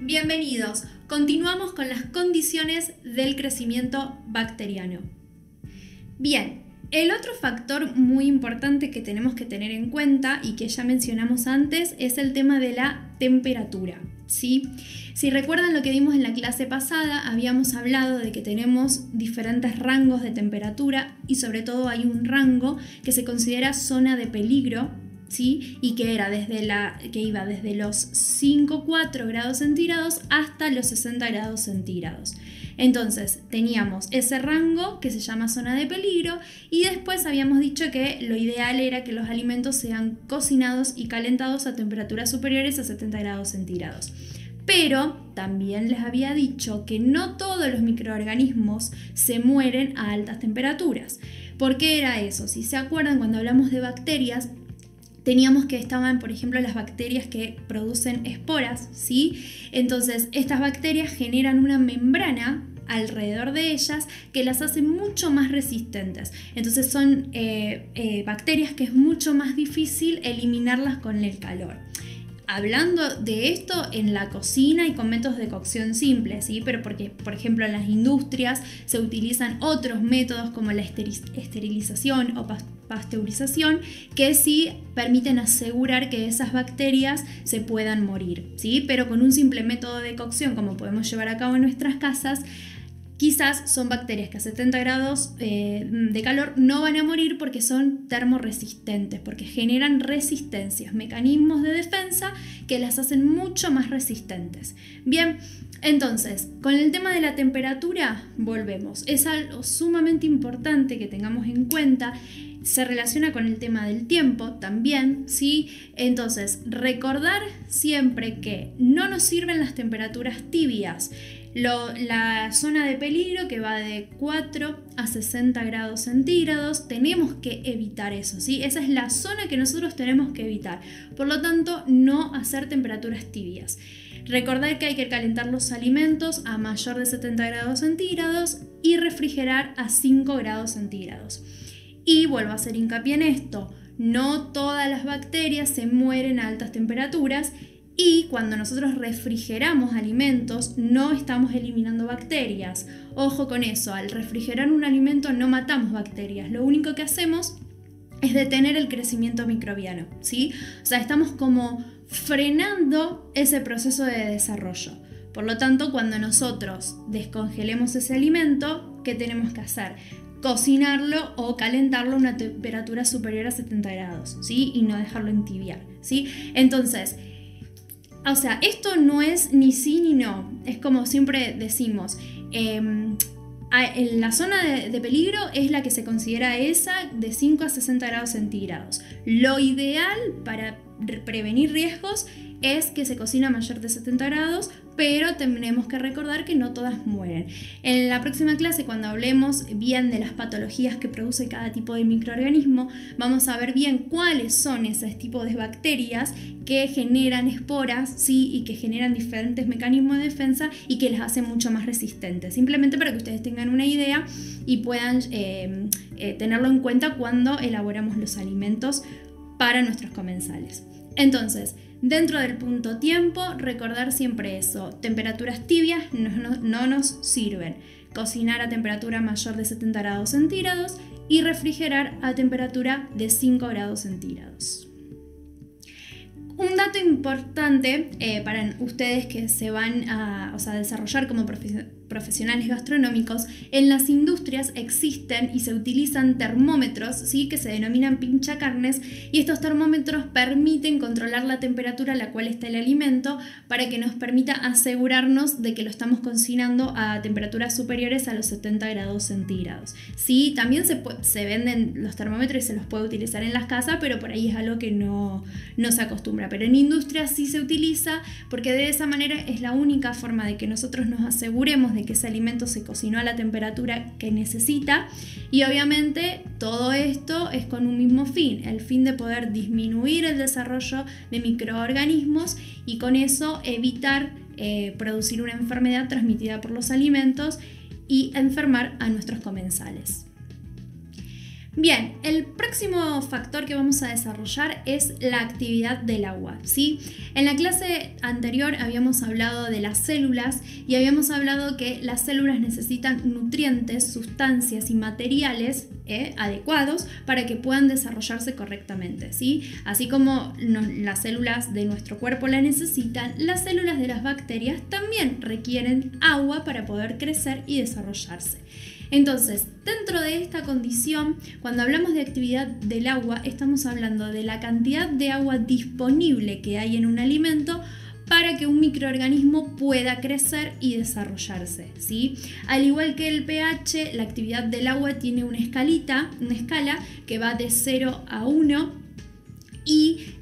Bienvenidos. Continuamos con las condiciones del crecimiento bacteriano. Bien, el otro factor muy importante que tenemos que tener en cuenta y que ya mencionamos antes es el tema de la temperatura, ¿sí? Si recuerdan lo que vimos en la clase pasada, habíamos hablado de que tenemos diferentes rangos de temperatura y sobre todo hay un rango que se considera zona de peligro, ¿sí? Y que iba desde los 5,4 grados centígrados hasta los 60 grados centígrados. Entonces teníamos ese rango que se llama zona de peligro y después habíamos dicho que lo ideal era que los alimentos sean cocinados y calentados a temperaturas superiores a 70 grados centígrados. Pero también les había dicho que no todos los microorganismos se mueren a altas temperaturas. ¿Por qué era eso? Si se acuerdan, cuando hablamos de bacterias, teníamos que estaban, por ejemplo, las bacterias que producen esporas, ¿sí? Entonces, estas bacterias generan una membrana alrededor de ellas que las hace mucho más resistentes. Entonces, son bacterias que es mucho más difícil eliminarlas con el calor. Hablando de esto en la cocina y con métodos de cocción simples, ¿sí? Pero porque, por ejemplo, en las industrias se utilizan otros métodos como la esterilización o pasteurización que sí permiten asegurar que esas bacterias se puedan morir, ¿sí? Pero con un simple método de cocción como podemos llevar a cabo en nuestras casas, quizás son bacterias que a 70 grados de calor no van a morir porque son termorresistentes, porque generan resistencias, mecanismos de defensa que las hacen mucho más resistentes. Bien, entonces, con el tema de la temperatura volvemos. Es algo sumamente importante que tengamos en cuenta. Se relaciona con el tema del tiempo también, ¿sí? Entonces, recordar siempre que no nos sirven las temperaturas tibias. La zona de peligro que va de 4 a 60 grados centígrados, tenemos que evitar eso, ¿sí? Esa es la zona que nosotros tenemos que evitar. Por lo tanto, no hacer temperaturas tibias. Recordar que hay que calentar los alimentos a mayor de 70 grados centígrados y refrigerar a 5 grados centígrados. Y vuelvo a hacer hincapié en esto, no todas las bacterias se mueren a altas temperaturas y cuando nosotros refrigeramos alimentos no estamos eliminando bacterias. Ojo con eso, al refrigerar un alimento no matamos bacterias, lo único que hacemos es detener el crecimiento microbiano, ¿sí? O sea, estamos como frenando ese proceso de desarrollo. Por lo tanto, cuando nosotros descongelemos ese alimento, ¿qué tenemos que hacer? Cocinarlo o calentarlo a una temperatura superior a 70 grados, ¿sí? Y no dejarlo entibiar, ¿sí? Entonces, o sea, esto no es ni sí ni no, es como siempre decimos, la zona de peligro es la que se considera esa de 5 a 60 grados centígrados. Lo ideal para prevenir riesgos es que se cocina a mayor de 70 grados, pero tenemos que recordar que no todas mueren. En la próxima clase, cuando hablemos bien de las patologías que produce cada tipo de microorganismo, vamos a ver bien cuáles son esos tipos de bacterias que generan esporas, ¿sí? Y que generan diferentes mecanismos de defensa y que las hacen mucho más resistentes. Simplemente para que ustedes tengan una idea y puedan tenerlo en cuenta cuando elaboramos los alimentos para nuestros comensales. Entonces, dentro del punto tiempo, recordar siempre eso, temperaturas tibias no nos sirven, cocinar a temperatura mayor de 70 grados centígrados y refrigerar a temperatura de 5 grados centígrados. Un dato importante para ustedes que se van a desarrollar como profesionales gastronómicos, en las industrias existen y se utilizan termómetros, ¿sí? Que se denominan pinchacarnes, y estos termómetros permiten controlar la temperatura a la cual está el alimento para que nos permita asegurarnos de que lo estamos cocinando a temperaturas superiores a los 70 grados centígrados. Sí, también se venden los termómetros y se los puede utilizar en las casas, pero por ahí es algo que no se acostumbra. Pero en industria sí se utiliza porque de esa manera es la única forma de que nosotros nos aseguremos de que ese alimento se cocinó a la temperatura que necesita, y obviamente todo esto es con un mismo fin, el fin de poder disminuir el desarrollo de microorganismos y con eso evitar producir una enfermedad transmitida por los alimentos y enfermar a nuestros comensales. Bien, el próximo factor que vamos a desarrollar es la actividad del agua, ¿sí? En la clase anterior habíamos hablado de las células y habíamos hablado que las células necesitan nutrientes, sustancias y materiales adecuados para que puedan desarrollarse correctamente, ¿sí? Así como las células de nuestro cuerpo la necesitan, las células de las bacterias también requieren agua para poder crecer y desarrollarse. Entonces, dentro de esta condición, cuando hablamos de actividad del agua, estamos hablando de la cantidad de agua disponible que hay en un alimento para que un microorganismo pueda crecer y desarrollarse, ¿sí? Al igual que el pH, la actividad del agua tiene una escala que va de 0 a 1. Y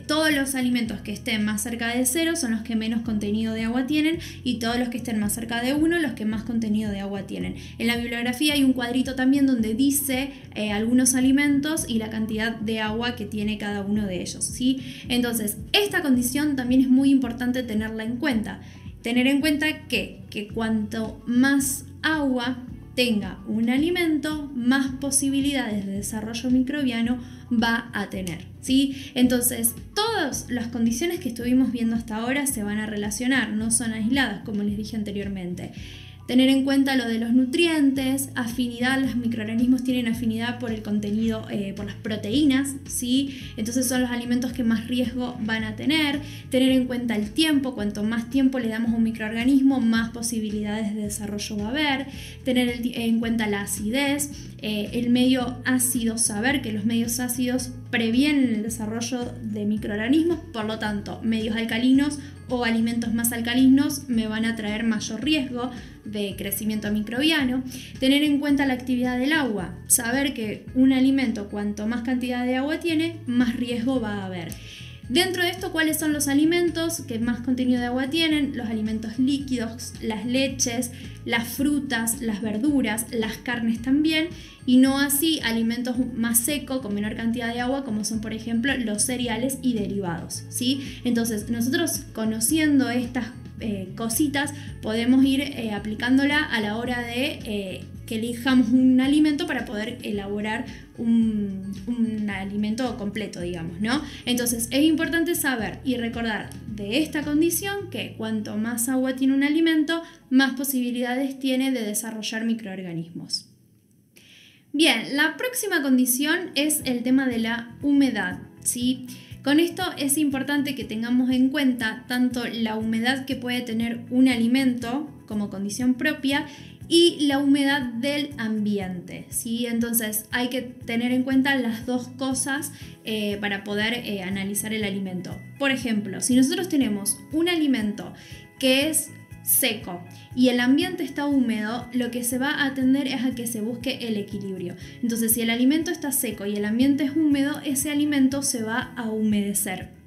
todos los alimentos que estén más cerca de 0 son los que menos contenido de agua tienen y todos los que estén más cerca de 1 los que más contenido de agua tienen. En la bibliografía hay un cuadrito también donde dice algunos alimentos y la cantidad de agua que tiene cada uno de ellos, ¿sí? Entonces, esta condición también es muy importante tenerla en cuenta. Tener en cuenta que cuanto más agua tenga un alimento, más posibilidades de desarrollo microbiano va a tener, ¿sí? Entonces, todas las condiciones que estuvimos viendo hasta ahora se van a relacionar, no son aisladas, como les dije anteriormente. Tener en cuenta lo de los nutrientes, afinidad, los microorganismos tienen afinidad por el contenido, por las proteínas, ¿sí? Entonces son los alimentos que más riesgo van a tener. Tener en cuenta el tiempo, cuanto más tiempo le damos a un microorganismo, más posibilidades de desarrollo va a haber. Tener en cuenta la acidez, el medio ácido, saber que los medios ácidos previenen el desarrollo de microorganismos, por lo tanto, medios alcalinos o alimentos más alcalinos me van a traer mayor riesgo de crecimiento microbiano. Tener en cuenta la actividad del agua, saber que un alimento cuanto más cantidad de agua tiene, más riesgo va a haber. Dentro de esto, ¿cuáles son los alimentos que más contenido de agua tienen? Los alimentos líquidos, las leches, las frutas, las verduras, las carnes también, y no así alimentos más secos con menor cantidad de agua, como son por ejemplo los cereales y derivados, ¿sí? Entonces, nosotros conociendo estas cositas podemos ir aplicándola a la hora de que elijamos un alimento para poder elaborar un alimento completo, digamos, ¿no? Entonces es importante saber y recordar de esta condición que cuanto más agua tiene un alimento, más posibilidades tiene de desarrollar microorganismos. Bien, la próxima condición es el tema de la humedad, ¿sí? Con esto es importante que tengamos en cuenta tanto la humedad que puede tener un alimento como condición propia y la humedad del ambiente, ¿sí? Entonces hay que tener en cuenta las dos cosas para poder analizar el alimento. Por ejemplo, si nosotros tenemos un alimento que es seco y el ambiente está húmedo, lo que se va a tender es a que se busque el equilibrio. Entonces, si el alimento está seco y el ambiente es húmedo, ese alimento se va a humedecer.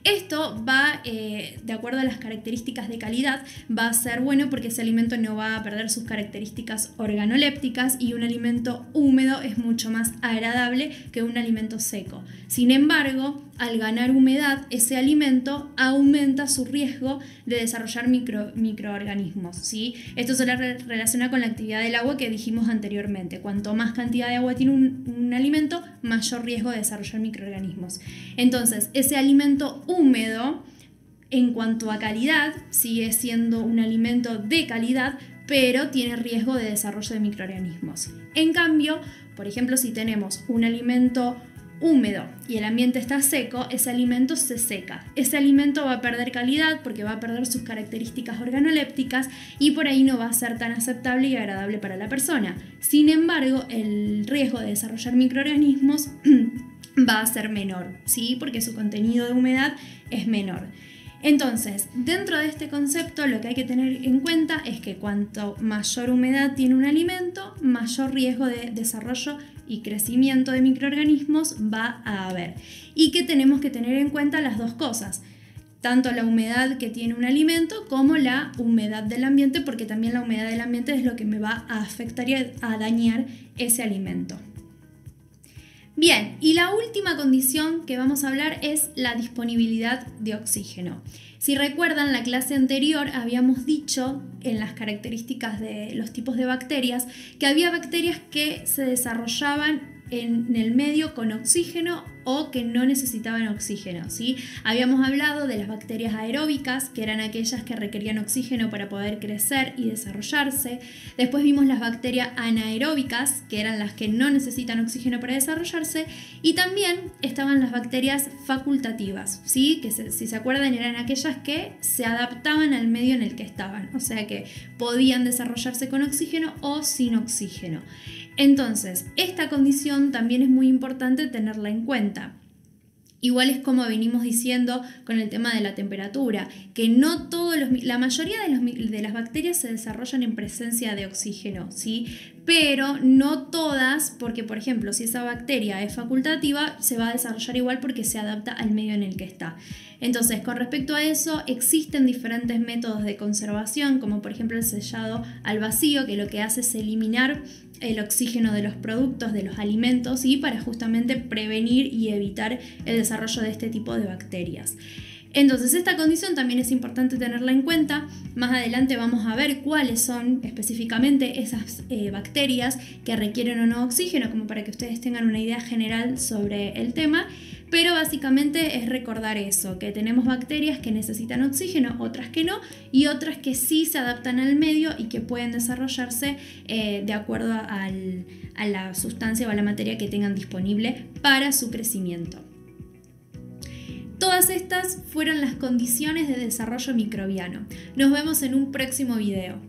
Esto va, de acuerdo a las características de calidad, va a ser bueno porque ese alimento no va a perder sus características organolépticas y un alimento húmedo es mucho más agradable que un alimento seco. Sin embargo, al ganar humedad, ese alimento aumenta su riesgo de desarrollar microorganismos, ¿sí? Esto se relaciona con la actividad del agua que dijimos anteriormente. Cuanto más cantidad de agua tiene un alimento, mayor riesgo de desarrollar microorganismos. Entonces, ese alimento húmedo, en cuanto a calidad, sigue siendo un alimento de calidad, pero tiene riesgo de desarrollo de microorganismos. En cambio, por ejemplo, si tenemos un alimento húmedo y el ambiente está seco, ese alimento se seca. Ese alimento va a perder calidad porque va a perder sus características organolépticas y por ahí no va a ser tan aceptable y agradable para la persona. Sin embargo, el riesgo de desarrollar microorganismos va a ser menor, ¿sí? Porque su contenido de humedad es menor. Entonces, dentro de este concepto lo que hay que tener en cuenta es que cuanto mayor humedad tiene un alimento, mayor riesgo de desarrollo y crecimiento de microorganismos va a haber. Y que tenemos que tener en cuenta las dos cosas, tanto la humedad que tiene un alimento como la humedad del ambiente, porque también la humedad del ambiente es lo que me va a afectar y a dañar ese alimento. Bien, y la última condición que vamos a hablar es la disponibilidad de oxígeno. Si recuerdan, la clase anterior habíamos dicho en las características de los tipos de bacterias que había bacterias que se desarrollaban en el medio con oxígeno o que no necesitaban oxígeno, ¿sí? Habíamos hablado de las bacterias aeróbicas, que eran aquellas que requerían oxígeno para poder crecer y desarrollarse. Después vimos las bacterias anaeróbicas, que eran las que no necesitan oxígeno para desarrollarse. Y también estaban las bacterias facultativas, ¿sí? Que si se acuerdan eran aquellas que se adaptaban al medio en el que estaban, o sea que podían desarrollarse con oxígeno o sin oxígeno. Entonces, esta condición también es muy importante tenerla en cuenta. Igual es como venimos diciendo con el tema de la temperatura, que no la mayoría de las bacterias se desarrollan en presencia de oxígeno, ¿sí? Pero no todas, porque por ejemplo, si esa bacteria es facultativa, se va a desarrollar igual porque se adapta al medio en el que está. Entonces, con respecto a eso, existen diferentes métodos de conservación, como por ejemplo el sellado al vacío, que lo que hace es eliminar el oxígeno de los productos, de los alimentos, y para justamente prevenir y evitar el desarrollo de este tipo de bacterias. Entonces, esta condición también es importante tenerla en cuenta. Más adelante vamos a ver cuáles son específicamente esas bacterias que requieren o no oxígeno, como para que ustedes tengan una idea general sobre el tema. Pero básicamente es recordar eso, que tenemos bacterias que necesitan oxígeno, otras que no, y otras que sí se adaptan al medio y que pueden desarrollarse de acuerdo a la sustancia o a la materia que tengan disponible para su crecimiento. Todas estas fueron las condiciones de desarrollo microbiano. Nos vemos en un próximo video.